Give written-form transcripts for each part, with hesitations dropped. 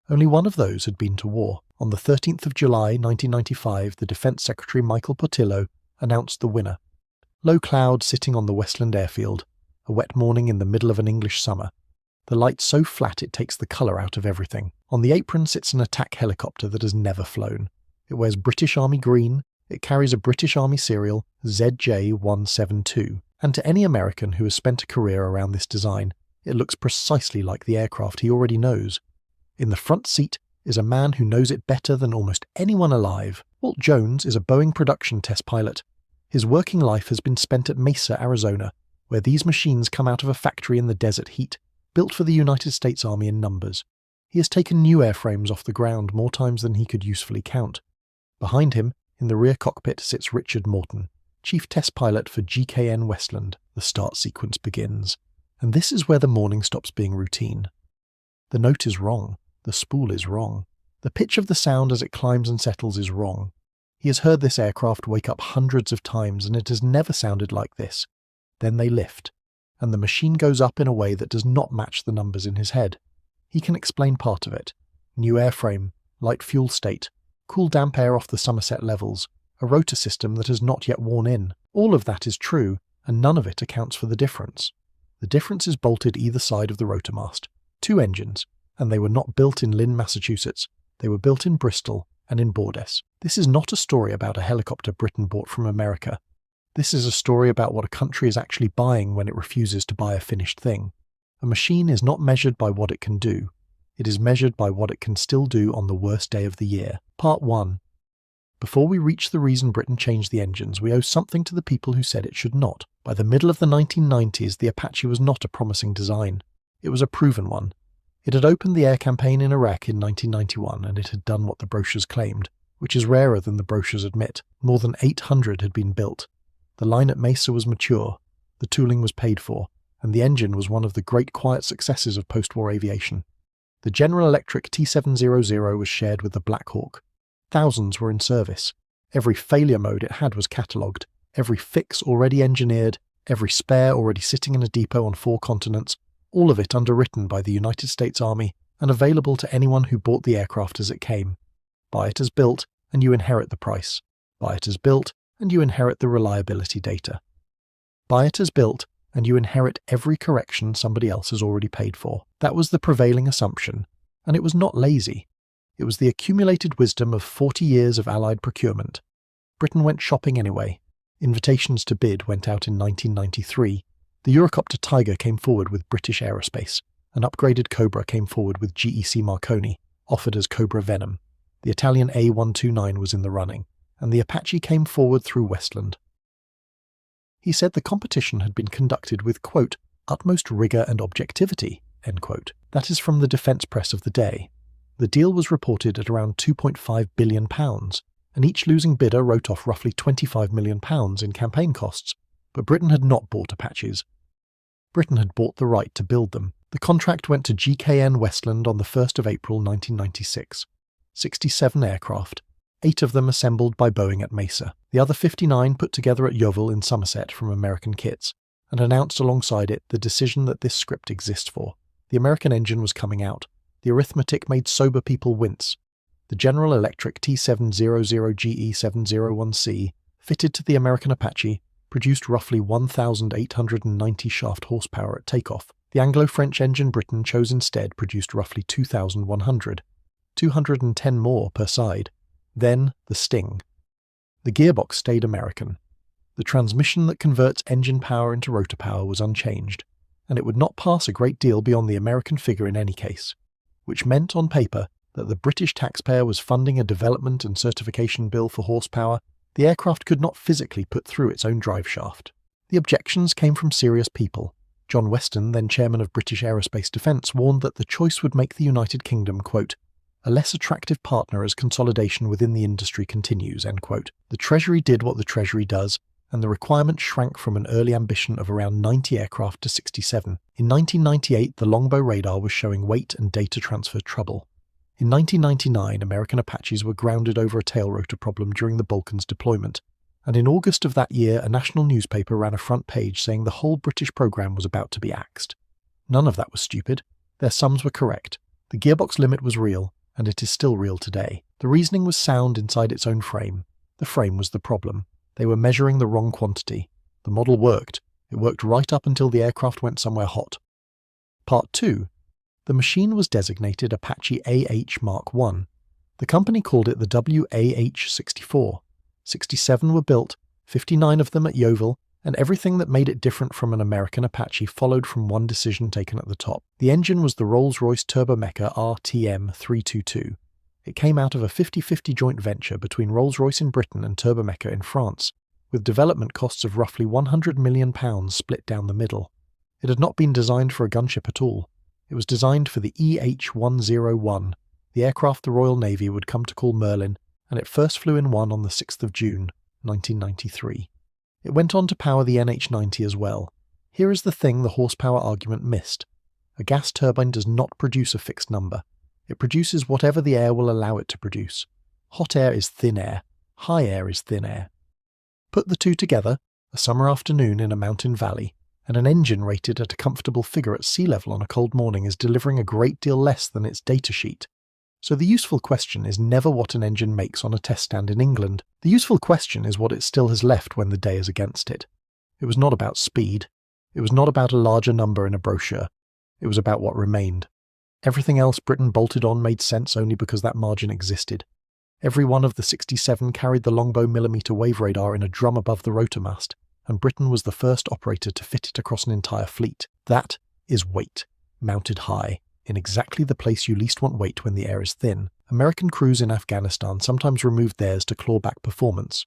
Only one of those had been to war. On the 13th of July 1995, the Defense Secretary Michael Portillo announced the winner. Low cloud sitting on the Westland airfield, a wet morning in the middle of an English summer. The light so flat it takes the colour out of everything. On the apron sits an attack helicopter that has never flown. It wears British Army green, it carries a British Army serial ZJ172, and to any American who has spent a career around this design, it looks precisely like the aircraft he already knows. In the front seat is a man who knows it better than almost anyone alive. Walt Jones is a Boeing production test pilot. His working life has been spent at Mesa, Arizona, where these machines come out of a factory in the desert heat, built for the United States Army in numbers. He has taken new airframes off the ground more times than he could usefully count. Behind him, in the rear cockpit, sits Richard Morton, chief test pilot for GKN Westland. The start sequence begins. And this is where the morning stops being routine. The note is wrong. The spool is wrong. The pitch of the sound as it climbs and settles is wrong. He has heard this aircraft wake up hundreds of times, and it has never sounded like this. Then they lift, and the machine goes up in a way that does not match the numbers in his head. He can explain part of it. New airframe, light fuel state, cool damp air off the Somerset levels, a rotor system that has not yet worn in. All of that is true, and none of it accounts for the difference. The difference is bolted either side of the rotor mast. 2 engines, and they were not built in Lynn, Massachusetts. They were built in Bristol and in Bordes. This is not a story about a helicopter Britain bought from America. This is a story about what a country is actually buying when it refuses to buy a finished thing. A machine is not measured by what it can do. It is measured by what it can still do on the worst day of the year. Part 1. Before we reach the reason Britain changed the engines, we owe something to the people who said it should not. By the middle of the 1990s, the Apache was not a promising design. It was a proven one. It had opened the air campaign in Iraq in 1991, and it had done what the brochures claimed, which is rarer than the brochures admit. More than 800 had been built. The line at Mesa was mature, the tooling was paid for, and the engine was one of the great quiet successes of post-war aviation. The General Electric T700 was shared with the Black Hawk. Thousands were in service. Every failure mode it had was catalogued, every fix already engineered, every spare already sitting in a depot on 4 continents, all of it underwritten by the United States Army and available to anyone who bought the aircraft as it came. Buy it as built, and you inherit the price. Buy it as built, and you inherit the reliability data. Buy it as built, and you inherit every correction somebody else has already paid for. That was the prevailing assumption, and it was not lazy. It was the accumulated wisdom of 40 years of Allied procurement. Britain went shopping anyway. Invitations to bid went out in 1993. The Eurocopter Tiger came forward with British Aerospace. An upgraded Cobra came forward with GEC Marconi, offered as Cobra Venom. The Italian A129 was in the running, and the Apache came forward through Westland. He said the competition had been conducted with, quote, utmost rigour and objectivity, end quote. That is from the defence press of the day. The deal was reported at around £2.5 billion, and each losing bidder wrote off roughly £25 million in campaign costs. But Britain had not bought Apaches. Britain had bought the right to build them. The contract went to GKN Westland on the 1st of April 1996. 67 aircraft, 8 of them assembled by Boeing at Mesa, the other 59 put together at Yeovil in Somerset from American kits, and announced alongside it the decision that this script exists for. The American engine was coming out. The arithmetic made sober people wince. The General Electric T700GE701C, fitted to the American Apache, produced roughly 1,890 shaft horsepower at takeoff. The Anglo-French engine Britain chose instead produced roughly 2,100, 210 more per side. Then the Sting. The gearbox stayed American. The transmission that converts engine power into rotor power was unchanged, and it would not pass a great deal beyond the American figure in any case, which meant on paper that the British taxpayer was funding a development and certification bill for horsepower the aircraft could not physically put through its own drive shaft. The objections came from serious people. John Weston, then chairman of British Aerospace Defence, warned that the choice would make the United Kingdom, quote, a less attractive partner as consolidation within the industry continues, end quote. The Treasury did what the Treasury does, and the requirement shrank from an early ambition of around 90 aircraft to 67. In 1998, the Longbow radar was showing weight and data transfer trouble. In 1999, American Apaches were grounded over a tail rotor problem during the Balkans deployment, and in August of that year a national newspaper ran a front page saying the whole British programme was about to be axed. None of that was stupid. Their sums were correct. The gearbox limit was real, and it is still real today. The reasoning was sound inside its own frame. The frame was the problem. They were measuring the wrong quantity. The model worked. It worked right up until the aircraft went somewhere hot. Part 2. The machine was designated Apache AH Mk1. The company called it the WAH-64. 67 were built, 59 of them at Yeovil, and everything that made it different from an American Apache followed from one decision taken at the top. The engine was the Rolls-Royce Turbomeca RTM322. It came out of a 50-50 joint venture between Rolls-Royce in Britain and Turbomeca in France, with development costs of roughly £100 million split down the middle. It had not been designed for a gunship at all. It was designed for the EH-101, the aircraft the Royal Navy would come to call Merlin, and it first flew in one on the 6th of June, 1993. It went on to power the NH-90 as well. Here is the thing the horsepower argument missed. A gas turbine does not produce a fixed number. It produces whatever the air will allow it to produce. Hot air is thin air. High air is thin air. Put the two together, a summer afternoon in a mountain valley, and an engine rated at a comfortable figure at sea level on a cold morning is delivering a great deal less than its datasheet. So the useful question is never what an engine makes on a test stand in England. The useful question is what it still has left when the day is against it. It was not about speed. It was not about a larger number in a brochure. It was about what remained. Everything else Britain bolted on made sense only because that margin existed. Every one of the 67 carried the Longbow millimeter wave radar in a drum above the rotor mast, and Britain was the first operator to fit it across an entire fleet. That is weight, mounted high, in exactly the place you least want weight when the air is thin. American crews in Afghanistan sometimes removed theirs to claw back performance.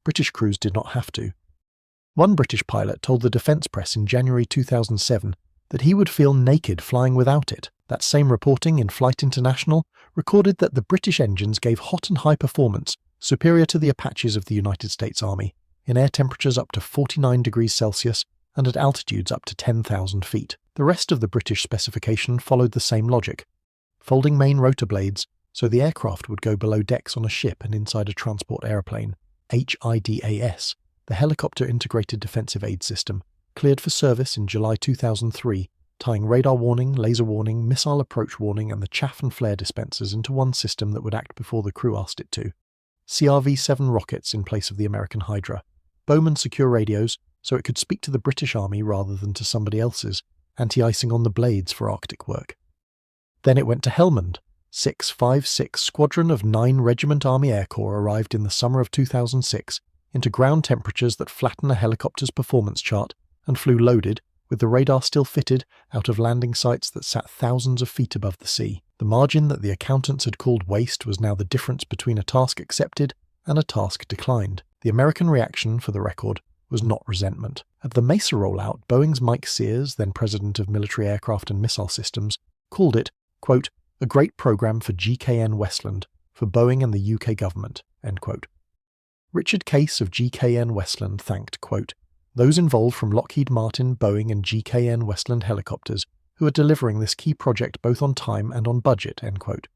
British crews did not have to. One British pilot told the defence press in January 2007 that he would feel naked flying without it. That same reporting in Flight International recorded that the British engines gave hot and high performance superior to the Apaches of the United States Army, in air temperatures up to 49 degrees Celsius and at altitudes up to 10,000 feet. The rest of the British specification followed the same logic. Folding main rotor blades so the aircraft would go below decks on a ship and inside a transport aeroplane. HIDAS, the Helicopter Integrated Defensive Aid System, cleared for service in July 2003, tying radar warning, laser warning, missile approach warning and the chaff and flare dispensers into one system that would act before the crew asked it to. CRV-7 rockets in place of the American Hydra. Bowman secure radios so it could speak to the British Army rather than to somebody else's, anti-icing on the blades for Arctic work. Then it went to Helmand. 656 Squadron of 9 Regiment Army Air Corps arrived in the summer of 2006 into ground temperatures that flatten a helicopter's performance chart and flew loaded, with the radar still fitted, out of landing sites that sat thousands of feet above the sea. The margin that the accountants had called waste was now the difference between a task accepted and a task declined. The American reaction, for the record, was not resentment. At the Mesa rollout, Boeing's Mike Sears, then president of Military Aircraft and Missile Systems, called it, quote, a great program for GKN Westland, for Boeing and the UK government, end quote. Richard Case of GKN Westland thanked, quote, those involved from Lockheed Martin, Boeing and GKN Westland Helicopters who are delivering this key project both on time and on budget, end quote.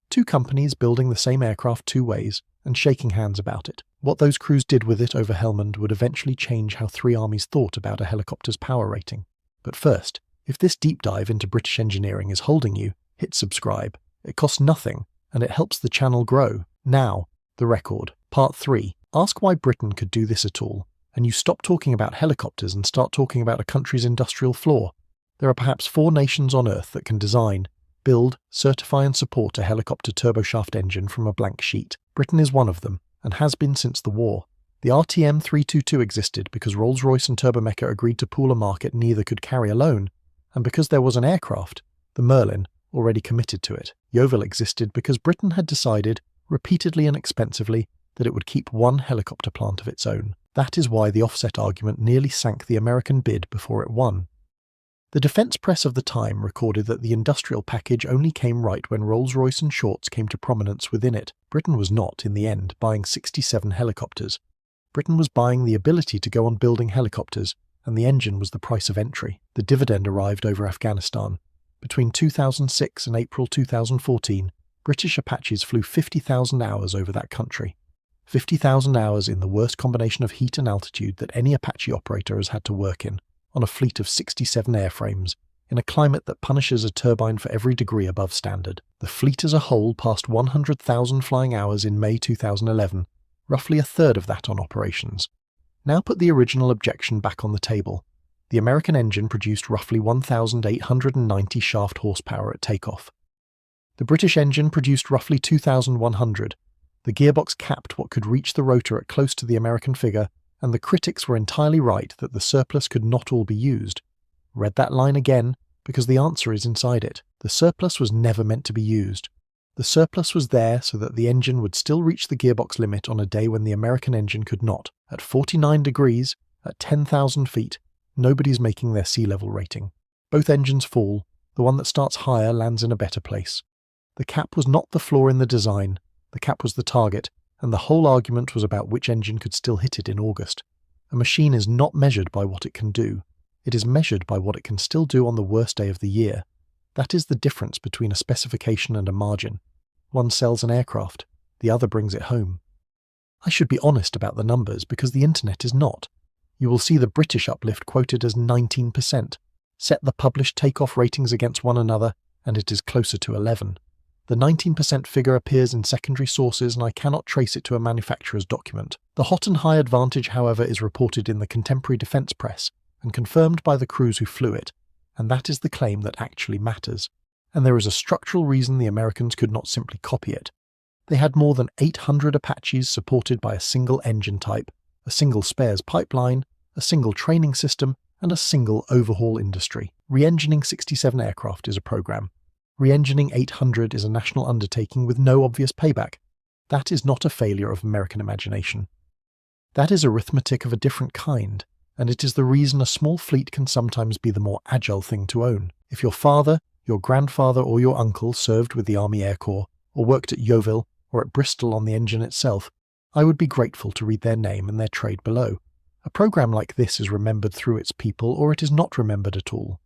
Two companies building the same aircraft two ways and shaking hands about it. What those crews did with it over Helmand would eventually change how three armies thought about a helicopter's power rating. But first, if this deep dive into British engineering is holding you, hit subscribe. It costs nothing, and it helps the channel grow. Now, the record. Part 3. Ask why Britain could do this at all, and you stop talking about helicopters and start talking about a country's industrial flaw. There are perhaps 4 nations on Earth that can design, build, certify and support a helicopter turboshaft engine from a blank sheet. Britain is one of them, and has been since the war. The RTM322 existed because Rolls-Royce and Turbomeca agreed to pool a market neither could carry alone, and because there was an aircraft, the Merlin, already committed to it. Yeovil existed because Britain had decided, repeatedly and expensively, that it would keep one helicopter plant of its own. That is why the offset argument nearly sank the American bid before it won. The defence press of the time recorded that the industrial package only came right when Rolls-Royce and Shorts came to prominence within it. Britain was not, in the end, buying 67 helicopters. Britain was buying the ability to go on building helicopters, and the engine was the price of entry. The dividend arrived over Afghanistan. Between 2006 and April 2014, British Apaches flew 50,000 hours over that country. 50,000 hours in the worst combination of heat and altitude that any Apache operator has had to work in, on a fleet of 67 airframes, in a climate that punishes a turbine for every degree above standard. The fleet as a whole passed 100,000 flying hours in May 2011, roughly a third of that on operations. Now put the original objection back on the table. The American engine produced roughly 1,890 shaft horsepower at takeoff. The British engine produced roughly 2,100. The gearbox capped what could reach the rotor at close to the American figure, and the critics were entirely right that the surplus could not all be used. Read that line again, because the answer is inside it. The surplus was never meant to be used. The surplus was there so that the engine would still reach the gearbox limit on a day when the American engine could not. At 49 degrees, at 10,000 feet, nobody's making their sea level rating. Both engines fall. The one that starts higher lands in a better place. The cap was not the flaw in the design. The cap was the target, and the whole argument was about which engine could still hit it in August. A machine is not measured by what it can do. It is measured by what it can still do on the worst day of the year. That is the difference between a specification and a margin. One sells an aircraft, the other brings it home. I should be honest about the numbers because the internet is not. You will see the British uplift quoted as 19%. Set the published takeoff ratings against one another, and it is closer to 11. The 19% figure appears in secondary sources and I cannot trace it to a manufacturer's document. The hot and high advantage, however, is reported in the contemporary defence press and confirmed by the crews who flew it, and that is the claim that actually matters. And there is a structural reason the Americans could not simply copy it. They had more than 800 Apaches supported by a single engine type, a single spares pipeline, a single training system, and a single overhaul industry. Re-engining 67 aircraft is a program. Re-engining 800 is a national undertaking with no obvious payback. That is not a failure of American imagination. That is arithmetic of a different kind, and it is the reason a small fleet can sometimes be the more agile thing to own. If your father, your grandfather or your uncle served with the Army Air Corps, or worked at Yeovil or at Bristol on the engine itself, I would be grateful to read their name and their trade below. A program like this is remembered through its people or it is not remembered at all.